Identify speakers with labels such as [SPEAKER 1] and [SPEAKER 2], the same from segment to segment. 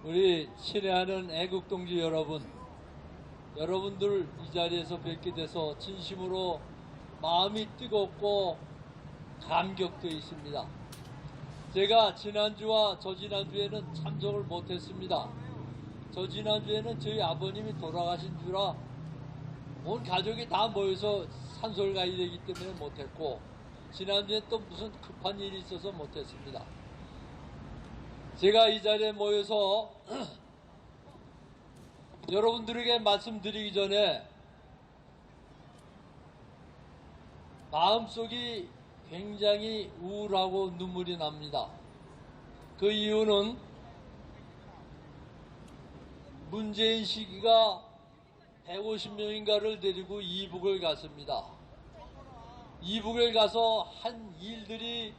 [SPEAKER 1] 우리 친애하는 애국동지 여러분, 여러분들 이 자리에서 뵙게 돼서 진심으로 마음이 뜨겁고 감격도 있습니다. 제가 지난주와 저지난주에는 참석을 못했습니다. 저지난주에는 저희 아버님이 돌아가신 주라 온 가족이 다 모여서 산소를 가야 되기 때문에 못했고, 지난주에 또 무슨 급한 일이 있어서 못했습니다. 제가 이 자리에 모여서 여러분들에게 말씀드리기 전에 마음속이 굉장히 우울하고 눈물이 납니다. 그 이유는 문재인 시기가 150명인가를 데리고 이북을 갔습니다. 이북을 가서 한 일들이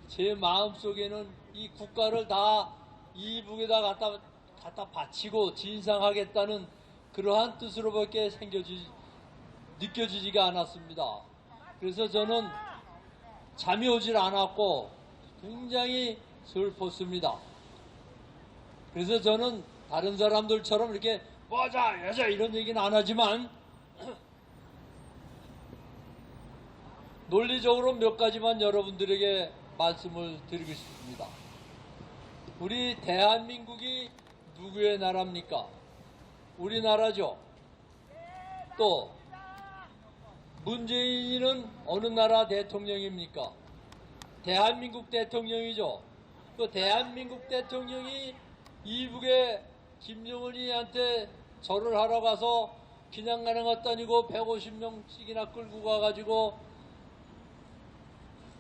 [SPEAKER 1] 제 마음속에는 이 국가를 다 이북에다 갖다 바치고 진상하겠다는 그러한 뜻으로밖에 느껴지지가 않았습니다. 그래서 저는 잠이 오질 않았고 굉장히 슬펐습니다. 그래서 저는 다른 사람들처럼 이렇게 뭐자 여자 이런 얘기는 안 하지만 논리적으로 몇 가지만 여러분들에게 말씀을 드리고 싶습니다. 우리 대한민국이 누구의 나라입니까? 우리나라죠. 또 문재인은 어느 나라 대통령입니까? 대한민국 대통령이죠. 그 대한민국 대통령이 이북에 김정은이한테 절을 하러 가서 그냥 가는 것도 아니고 150명씩이나 끌고 가가지고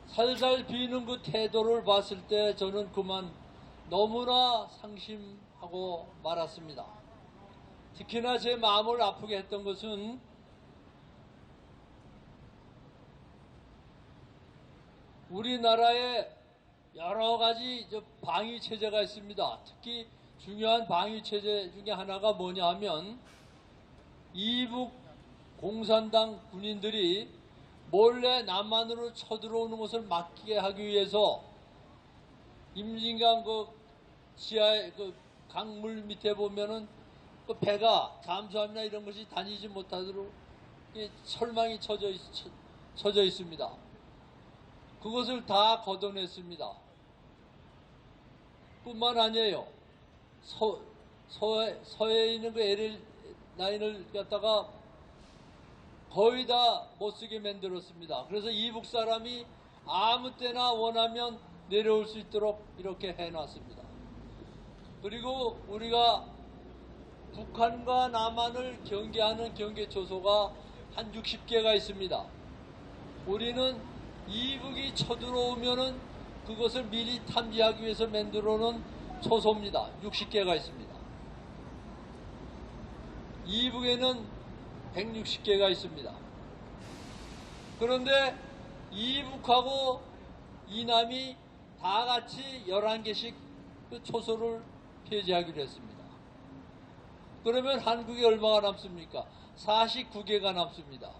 [SPEAKER 1] 살살 비는 그 태도를 봤을 때 저는 그만 너무나 상심하고 말았습니다. 특히나 제 마음을 아프게 했던 것은 우리나라에 여러 가지 방위 체제가 있습니다. 특히 중요한 방위 체제 중에 하나가 뭐냐 하면 이북 공산당 군인들이 몰래 남한으로 쳐들어오는 것을 막게 하기 위해서 임진강 지하의 강물 밑에 보면은 그 배가 잠수함이나 이런 것이 다니지 못하도록 철망이 쳐져 있습니다. 그것을 다 걷어냈습니다. 뿐만 아니에요. 서해에 있는 그 LL 라인을 갖다가 거의 다 못쓰게 만들었습니다. 그래서 이북 사람이 아무 때나 원하면 내려올 수 있도록 이렇게 해놨습니다. 그리고 우리가 북한과 남한을 경계하는 경계초소가 한 60개가 있습니다. 우리는 이북이 쳐들어오면은 그것을 미리 탐지하기 위해서 만들어 놓은 초소입니다. 60개가 있습니다. 이북에는 160개가 있습니다. 그런데 이북하고 이남이 다 같이 11개씩 그 초소를 폐지하기로 했습니다. 그러면 한국에 얼마가 남습니까? 49개가 남습니다.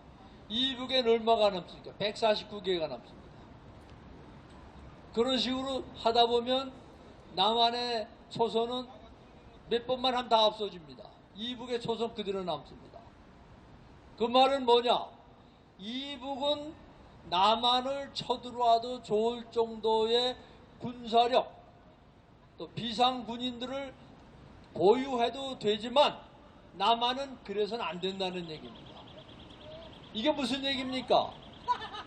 [SPEAKER 1] 이북엔 얼마가 남습니까? 149개가 남습니다. 그런 식으로 하다 보면 남한의 초소는 몇 번만 하면 다 없어집니다. 이북의 초소는 그대로 남습니다. 그 말은 뭐냐? 이북은 남한을 쳐들어와도 좋을 정도의 군사력, 또 비상군인들을 보유해도 되지만 남한은 그래서는 안 된다는 얘기입니다. 이게 무슨 얘기입니까?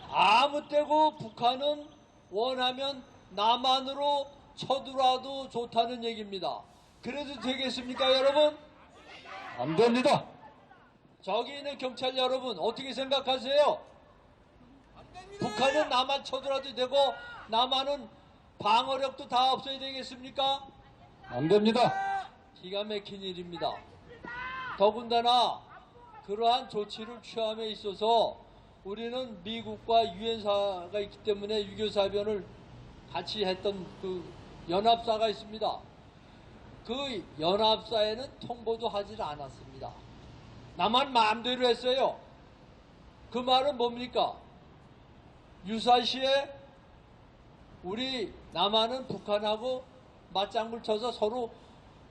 [SPEAKER 1] 아무 때고 북한은 원하면 남한으로 쳐들어와도 좋다는 얘기입니다. 그래도 되겠습니까, 여러분?
[SPEAKER 2] 안 됩니다.
[SPEAKER 1] 저기 있는 경찰 여러분 어떻게 생각하세요? 북한은 남한 쳐들어와도 되고 남한은 방어력도 다 없어야 되겠습니까?
[SPEAKER 2] 안 됩니다.
[SPEAKER 1] 기가 막힌 일입니다. 더군다나 그러한 조치를 취함에 있어서 우리는 미국과 유엔사가 있기 때문에 유교사변을 같이 했던 그 연합사가 있습니다. 그 연합사에는 통보도 하지 않았습니다. 남한 마음대로 했어요. 그 말은 뭡니까? 유사시에 우리 남한은 북한하고 맞장구 쳐서 서로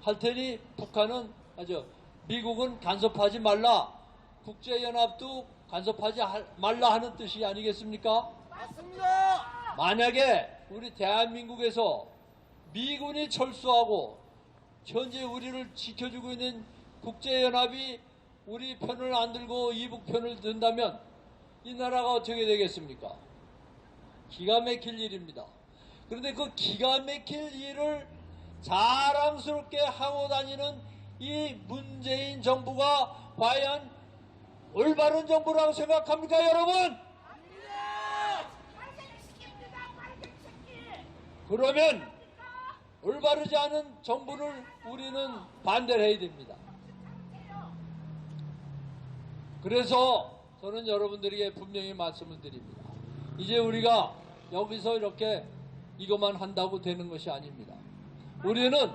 [SPEAKER 1] 할 테니 미국은 간섭하지 말라, 국제연합도 간섭하지 말라 하는 뜻이 아니겠습니까?
[SPEAKER 3] 맞습니다.
[SPEAKER 1] 만약에 우리 대한민국에서 미군이 철수하고 현재 우리를 지켜주고 있는 국제연합이 우리 편을 안 들고 이북 편을 든다면 이 나라가 어떻게 되겠습니까? 기가 막힐 일입니다. 그런데 그 기가 막힐 일을 자랑스럽게 하고 다니는 이 문재인 정부가 과연 올바른 정부라고 생각합니까, 여러분? 그러면 올바르지 않은 정부를 우리는 반대를 해야 됩니다. 그래서 저는 여러분들에게 분명히 말씀을 드립니다. 이제 우리가 여기서 이렇게 이것만 한다고 되는 것이 아닙니다. 우리는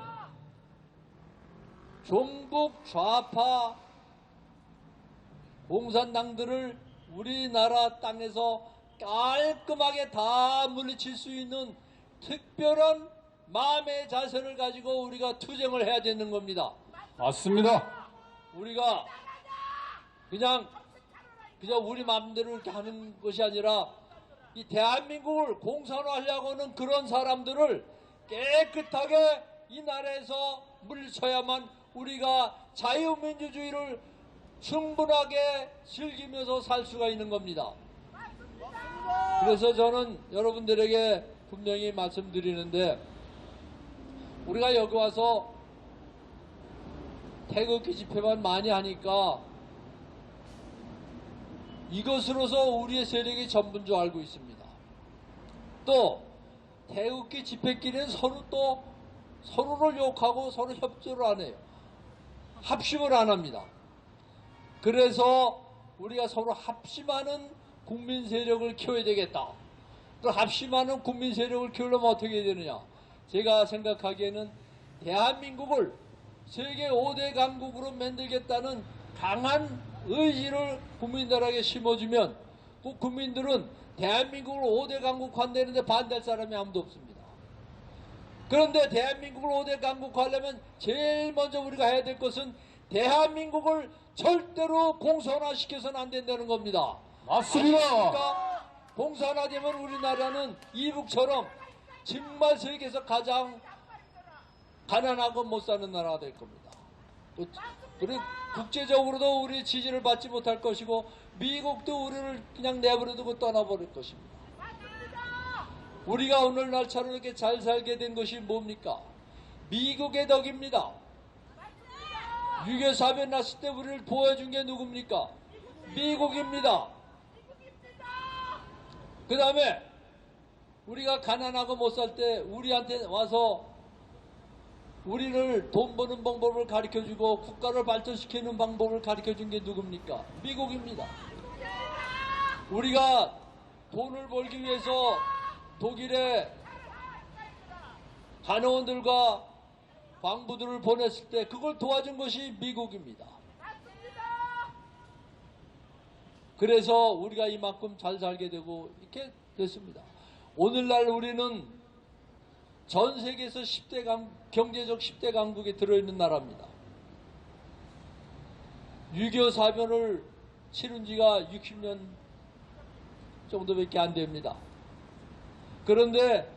[SPEAKER 1] 종북 좌파 공산당들을 우리나라 땅에서 깔끔하게 다 물리칠 수 있는 특별한 마음의 자세를 가지고 우리가 투쟁을 해야 되는 겁니다.
[SPEAKER 2] 맞습니다.
[SPEAKER 1] 우리가 그냥 우리 마음대로 이렇게 하는 것이 아니라 이 대한민국을 공산화하려고 하는 그런 사람들을 깨끗하게 이 나라에서 물리쳐야만 우리가 자유민주주의를 충분하게 즐기면서 살 수가 있는 겁니다. 그래서 저는 여러분들에게 분명히 말씀드리는데, 우리가 여기 와서 태극기 집회만 많이 하니까 이것으로서 우리의 세력이 전부인 줄 알고 있습니다. 또 태극기 집회끼리는 서로를 욕하고 서로 협조를 안 해요. 합심을 안 합니다. 그래서 우리가 서로 합심하는 국민 세력을 키워야 되겠다. 또 합심하는 국민 세력을 키우려면 어떻게 해야 되느냐? 제가 생각하기에는 대한민국을 세계 5대 강국으로 만들겠다는 강한 의지를 국민들에게 심어주면 그 국민들은 대한민국을 5대 강국화되는데 반대할 사람이 아무도 없습니다. 그런데 대한민국을 5대 강국화하려면 제일 먼저 우리가 해야 될 것은 대한민국을 절대로 공산화시켜서는 안 된다는 겁니다.
[SPEAKER 2] 맞습니다.
[SPEAKER 1] 그러니까 공산화되면 우리나라는 이북처럼 정말 세계에서 가장 가난하고 못 사는 나라가 될 겁니다. 그리고 국제적으로도 우리 지지를 받지 못할 것이고 미국도 우리를 그냥 내버려두고 떠나버릴 것입니다. 우리가 오늘날처럼 이렇게 잘 살게 된 것이 뭡니까? 미국의 덕입니다. 6.25 사변 났을 때 우리를 도와준 게 누굽니까? 미국입니다. 그 다음에 우리가 가난하고 못 살 때 우리한테 와서 우리를 돈 버는 방법을 가르쳐주고 국가를 발전시키는 방법을 가르쳐준 게 누굽니까? 미국입니다. 우리가 돈을 벌기 위해서 독일에 간호원들과 광부들을 보냈을 때 그걸 도와준 것이 미국입니다. 그래서 우리가 이만큼 잘 살게 되고 이렇게 됐습니다. 오늘날 우리는 전 세계에서 경제적 10대 강국에 들어있는 나라입니다. 6.25 사변을 치른 지가 60년 정도밖에 안 됩니다. 그런데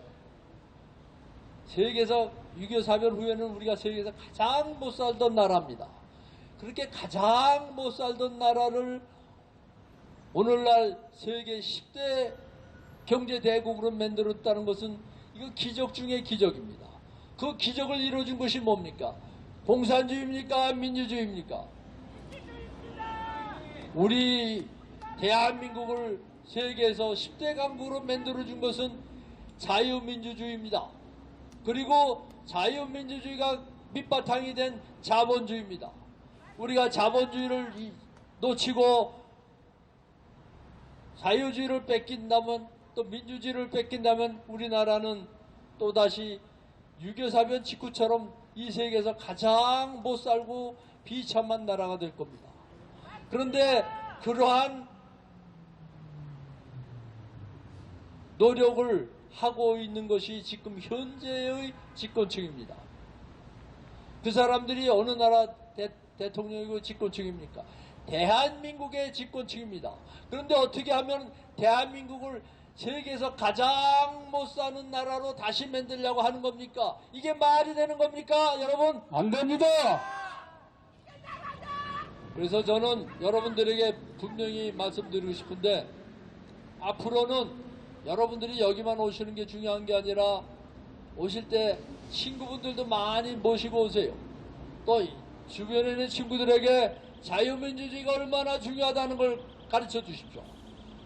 [SPEAKER 1] 세계에서 6.25 사변 후에는 우리가 세계에서 가장 못 살던 나라입니다. 그렇게 가장 못 살던 나라를 오늘날 세계 10대 경제대국으로 만들었다는 것은 이거 기적 중의 기적입니다. 그 기적을 이루어준 것이 뭡니까? 공산주의입니까? 민주주의입니까? 우리 대한민국을 세계에서 10대 강국으로 만들어준 것은 자유민주주의입니다. 그리고 자유민주주의가 밑바탕이 된 자본주의입니다. 우리가 자본주의를 놓치고 자유주의를 뺏긴다면, 또 민주주의를 뺏긴다면 우리나라는 또다시 6.25 사변 직후처럼 이 세계에서 가장 못 살고 비참한 나라가 될 겁니다. 그런데 그러한 노력을 하고 있는 것이 지금 현재의 집권층입니다. 그 사람들이 어느 나라 대통령이고 집권층입니까? 대한민국의 집권층입니다. 그런데 어떻게 하면 대한민국을 세계에서 가장 못 사는 나라로 다시 만들려고 하는 겁니까? 이게 말이 되는 겁니까, 여러분?
[SPEAKER 2] 안 됩니다.
[SPEAKER 1] 그래서 저는 여러분들에게 분명히 말씀드리고 싶은데, 앞으로는 여러분들이 여기만 오시는 게 중요한 게 아니라 오실 때 친구분들도 많이 모시고 오세요. 또 주변에 있는 친구들에게 자유민주주의가 얼마나 중요하다는 걸 가르쳐 주십시오.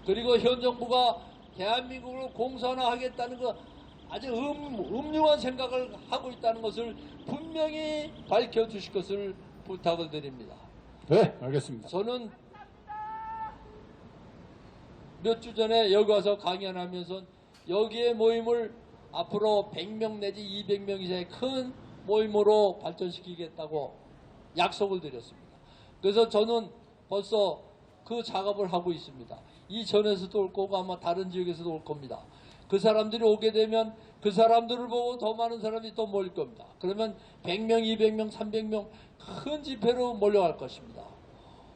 [SPEAKER 1] 그리고 현 정부가 대한민국을 공산화하겠다는 거 아주 음흉한 생각을 하고 있다는 것을 분명히 밝혀주실 것을 부탁을 드립니다.
[SPEAKER 2] 네, 알겠습니다.
[SPEAKER 1] 저는 몇 주 전에 여기 와서 강연하면서 여기에 모임을 앞으로 100명 내지 200명 이상의 큰 모임으로 발전시키겠다고 약속을 드렸습니다. 그래서 저는 벌써 그 작업을 하고 있습니다. 이전에서도 올 거고 아마 다른 지역에서도 올 겁니다. 그 사람들이 오게 되면 그 사람들을 보고 더 많은 사람이 또 모일 겁니다. 그러면 100명, 200명, 300명 큰 집회로 몰려갈 것입니다.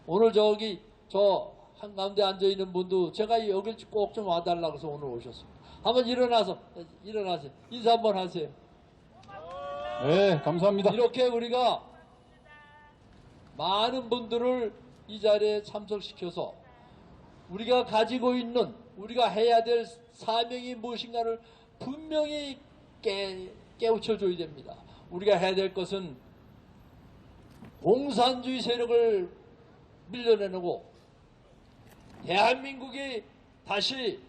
[SPEAKER 1] 오늘 저기 저 한가운데 앉아있는 분도 제가 여길 꼭 좀 와달라고 해서 오늘 오셨습니다. 한번 일어나세요. 인사 한번 하세요.
[SPEAKER 2] 네, 감사합니다.
[SPEAKER 1] 이렇게 우리가 많은 분들을 이 자리에 참석시켜서 우리가 가지고 있는 우리가 해야 될 사명이 무엇인가를 분명히 깨우쳐줘야 됩니다. 우리가 해야 될 것은 공산주의 세력을 밀려내고 대한민국이 다시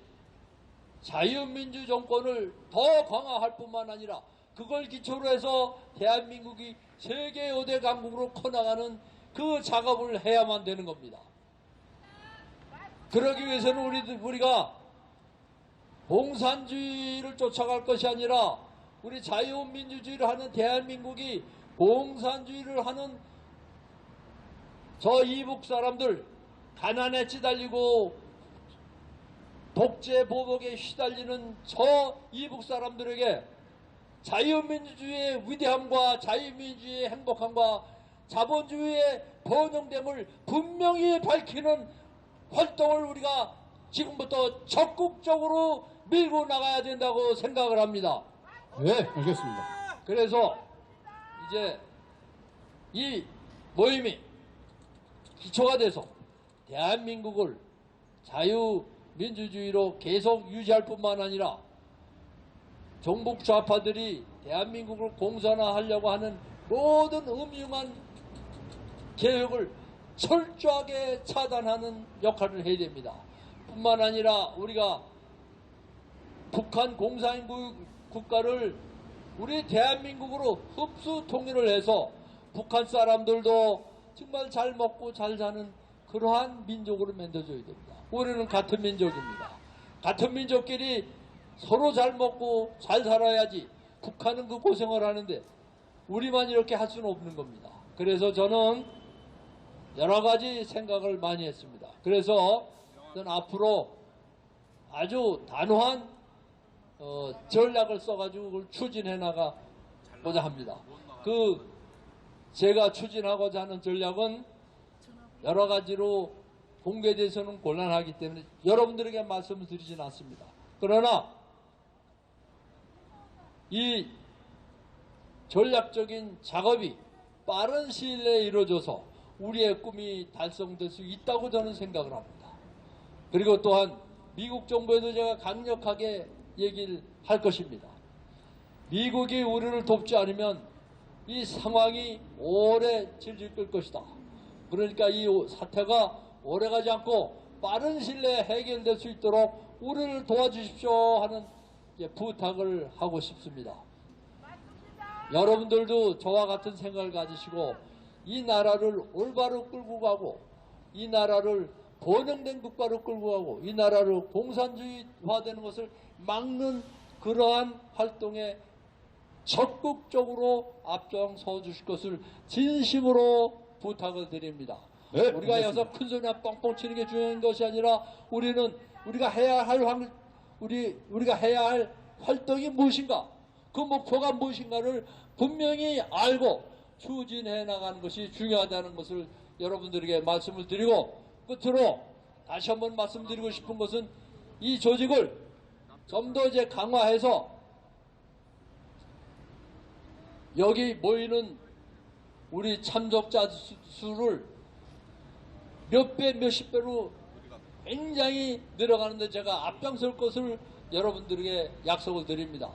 [SPEAKER 1] 자유민주 정권을 더 강화할 뿐만 아니라 그걸 기초로 해서 대한민국이 세계 5대 강국으로 커나가는 그 작업을 해야만 되는 겁니다. 그러기 위해서는 우리가 공산주의를 쫓아갈 것이 아니라 우리 자유민주주의를 하는 대한민국이 공산주의를 하는 저 이북 사람들, 가난에 찌달리고 독재 보복에 휘달리는 저 이북 사람들에게 자유민주주의의 위대함과 자유민주주의의 행복함과 자본주의의 번영됨을 분명히 밝히는 활동을 우리가 지금부터 적극적으로 밀고 나가야 된다고 생각을 합니다.
[SPEAKER 2] 네, 알겠습니다.
[SPEAKER 1] 그래서 이제 이 모임이 기초가 돼서 대한민국을 자유민주주의로 계속 유지할 뿐만 아니라 종북 좌파들이 대한민국을 공산화하려고 하는 모든 음흉한 계획을 철저하게 차단하는 역할을 해야 됩니다. 뿐만 아니라 우리가 북한 공산주의 국가를 우리 대한민국으로 흡수 통일을 해서 북한 사람들도 정말 잘 먹고 잘 사는 그러한 민족으로 만들어줘야 됩니다. 우리는 같은 민족입니다. 같은 민족끼리 서로 잘 먹고 잘 살아야지. 북한은 그 고생을 하는데 우리만 이렇게 할 수는 없는 겁니다. 그래서 저는 여러 가지 생각을 많이 했습니다. 그래서 저는 앞으로 아주 단호한 전략을 써가지고 그걸 추진해 나가고자 합니다. 제가 추진하고자 하는 전략은 여러 가지로 공개돼서는 곤란하기 때문에 여러분들에게 말씀을 드리진 않습니다. 그러나 이 전략적인 작업이 빠른 시일 내에 이루어져서 우리의 꿈이 달성될 수 있다고 저는 생각을 합니다. 그리고 또한 미국 정부에도 제가 강력하게 얘기를 할 것입니다. 미국이 우리를 돕지 않으면 이 상황이 오래 질질 끌 것이다. 그러니까 이 사태가 오래가지 않고 빠른 시일 내에 해결될 수 있도록 우리를 도와주십시오 하는 부탁을 하고 싶습니다. 여러분들도 저와 같은 생각을 가지시고 이 나라를 올바로 끌고 가고 이 나라를 번영된 국가로 끌고 가고 이 나라를 공산주의화되는 것을 막는 그러한 활동에 적극적으로 앞장서 주실 것을 진심으로 부탁을 드립니다.
[SPEAKER 2] 네,
[SPEAKER 1] 우리가
[SPEAKER 2] 알겠습니다.
[SPEAKER 1] 여기서 큰 소리나 뻥뻥 치는 게 중요한 것이 아니라 우리가 해야 할 활동이 무엇인가, 그 목표가 무엇인가를 분명히 알고 추진해 나가는 것이 중요하다는 것을 여러분들에게 말씀을 드리고, 끝으로 다시 한번 말씀드리고 싶은 것은 이 조직을 좀 더 이제 강화해서 여기 모이는 우리 참석자 수를 몇 배, 몇십 배로 굉장히 늘어가는데 제가 앞장설 것을 여러분들에게 약속을 드립니다.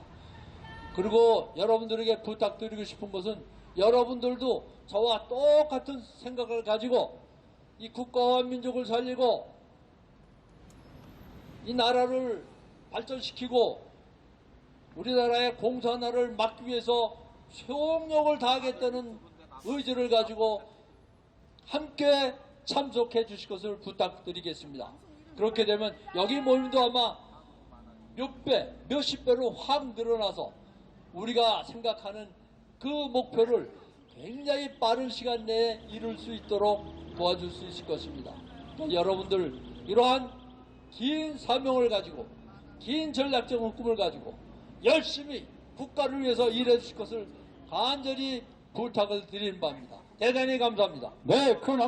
[SPEAKER 1] 그리고 여러분들에게 부탁드리고 싶은 것은 여러분들도 저와 똑같은 생각을 가지고 이 국가와 민족을 살리고 이 나라를 발전시키고 우리나라의 공산화를 막기 위해서 소용력을 다하겠다는 의지를 가지고 함께 참석해 주실 것을 부탁드리겠습니다. 그렇게 되면 여기 모임도 아마 몇 배, 몇십 배로 확 늘어나서 우리가 생각하는 그 목표를 굉장히 빠른 시간 내에 이룰 수 있도록 도와줄 수 있을 것입니다. 여러분들 이러한 긴 사명을 가지고 긴 전략적인 꿈을 가지고 열심히 국가를 위해서 일해 주실 것을 간절히 부탁을 드리는 바입니다. 대단히 감사합니다.
[SPEAKER 2] 네, 큰